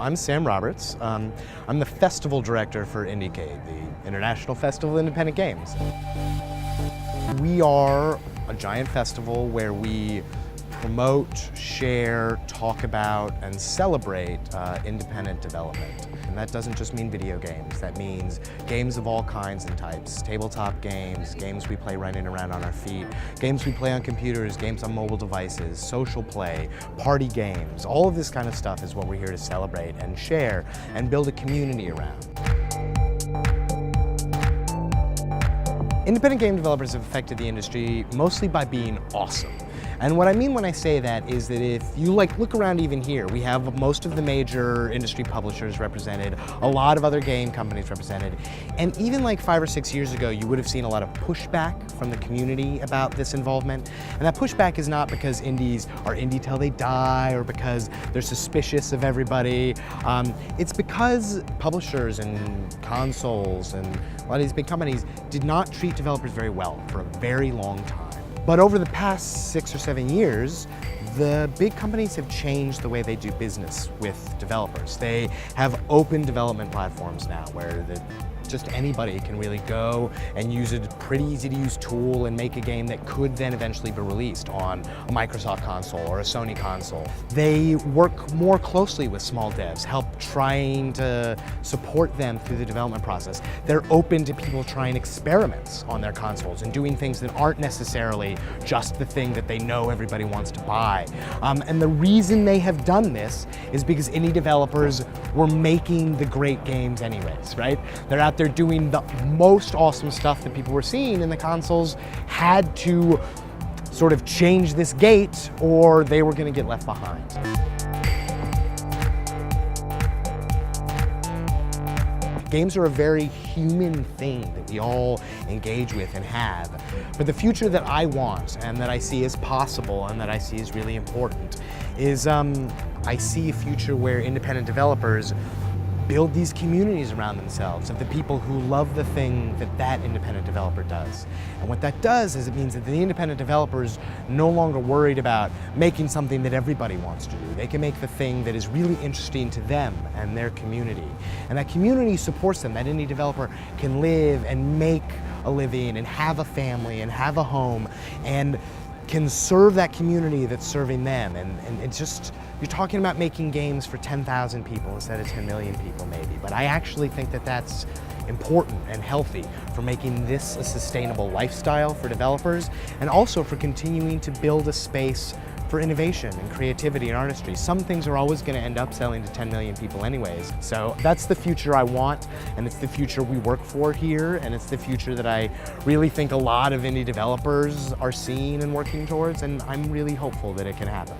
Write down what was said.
I'm Sam Roberts. I'm the festival director for IndieCade, the International Festival of Independent Games. We are a giant festival where we promote, share, talk about, and celebrate independent development. And that doesn't just mean video games. That means games of all kinds and types. Tabletop games, games we play running around on our feet, games we play on computers, games on mobile devices, social play, party games. All of this kind of stuff is what we're here to celebrate and share and build a community around. Independent game developers have affected the industry mostly by being awesome. And what I mean when I say that is that if you look around even here, we have most of the major industry publishers represented, a lot of other game companies represented, and even like 5 or 6 years ago, you would have seen a lot of pushback from the community about this involvement. And that pushback is not because indies are indie till they die or because they're suspicious of everybody. It's because publishers and consoles and a lot of these big companies did not treat developers very well for a very long time. But over the past 6 or 7 years, the big companies have changed the way they do business with developers. They have open development platforms now where just anybody can really go and use a pretty easy to use tool and make a game that could then eventually be released on a Microsoft console or a Sony console. They work more closely with small devs, help trying to support them through the development process. They're open to people trying experiments on their consoles and doing things that aren't necessarily just the thing that they know everybody wants to buy. And the reason they have done this is because indie developers were making the great games anyways, right? They're out there doing the most awesome stuff that people were seeing, and the consoles had to sort of change this gate or they were going to get left behind. Games are a very human thing that we all engage with and have. But the future that I want and that I see as possible and that I see as really important is I see a future where independent developers build these communities around themselves of the people who love the thing that that independent developer does. And what that does is it means that the independent developers no longer worried about making something that everybody wants to do. They can make the thing that is really interesting to them and their community. And that community supports them. That indie developer can live and make a living and have a family and have a home and can serve that community that's serving them. And it's just, you're talking about making games for 10,000 people instead of 10 million people maybe. But I actually think that that's important and healthy for making this a sustainable lifestyle for developers and also for continuing to build a space for innovation and creativity and artistry. Some things are always going to end up selling to 10 million people anyways. So that's the future I want, and it's the future we work for here, and it's the future that I really think a lot of indie developers are seeing and working towards, and I'm really hopeful that it can happen.